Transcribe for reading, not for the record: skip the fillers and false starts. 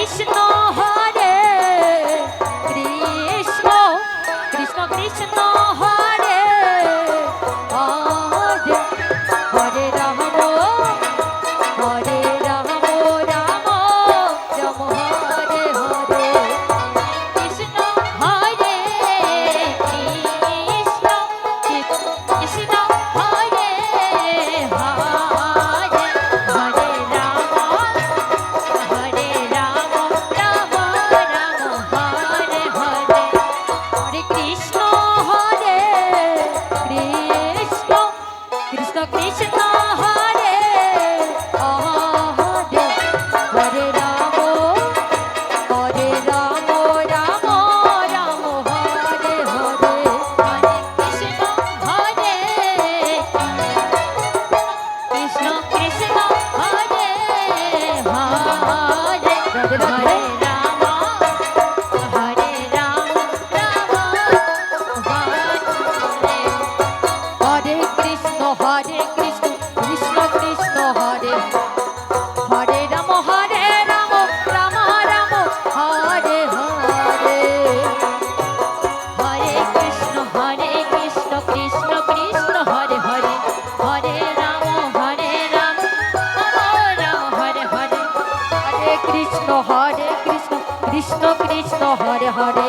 Krishna Hare Krishna Krishna Krishna Hare Hare Hare Ram Hare Ram Ram Ram Hare Hare Krishna Hare Krishna Krishna Hare Hare Hare Ram Hare Ram Ram Ram Hare Hare Hare Krishna Hare Krishna Krishna Krishna Hare Hare Hare Ram Ram Ram Hare Hare Hare Krishna Hare Krishna Krishna Hare Hare Hare Ram Hare Ram Ram Hare Krishna Krishna Krishna Hare Hare Ram Ram Ram Hare Hare Hare Krishna Krishna Krishna Hare Hare Hare Ram Ram Ram Hare Hare Hare Krishna Krishna Krishna Hare Hare